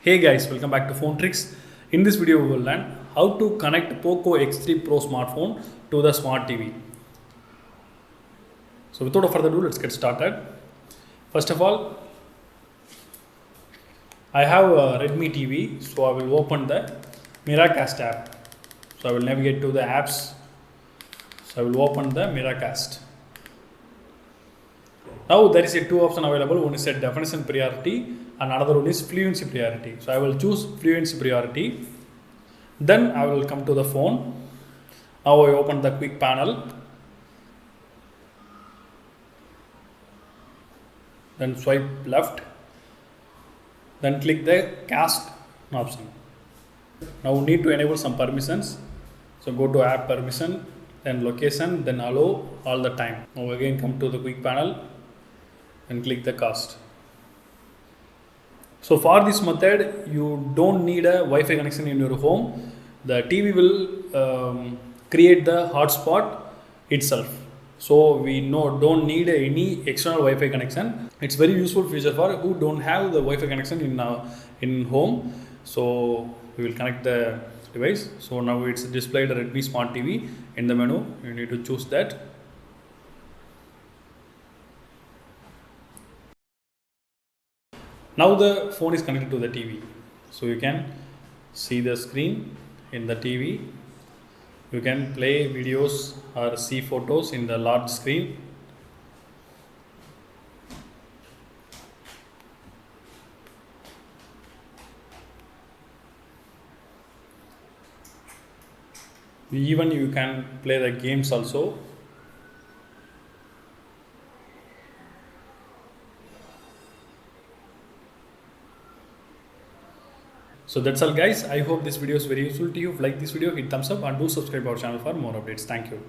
Hey guys, welcome back to Phone Tricks. In this video, we will learn how to connect Poco X3 Pro smartphone to the smart TV. So without further ado, let's get started. First of all, I have a Redmi TV, so I will open the Miracast app. So I will navigate to the apps. So I will open the Miracast. Now there is a two options available. One is a definition priority and another one is fluency priority. So I will choose fluency priority. Then I will come to the phone. Now I open the quick panel. Then swipe left. Then click the cast option. Now we need to enable some permissions. So go to app permission, then location, then allow all the time. Now again come to the quick panel and click the cast. So for this method, you don't need a Wi-Fi connection in your home. The TV will create the hotspot itself. So we don't need any external Wi-Fi connection. It's very useful feature for who don't have the Wi-Fi connection in home. So we will connect the device. So now it's displayed Redmi Smart TV in the menu. You need to choose that. Now the phone is connected to the TV, so you can see the screen in the TV. You can play videos or see photos in the large screen. Even you can play the games also. So that's all guys. I hope this video is very useful to you. If you like this video, hit thumbs up and do subscribe our channel for more updates. Thank you.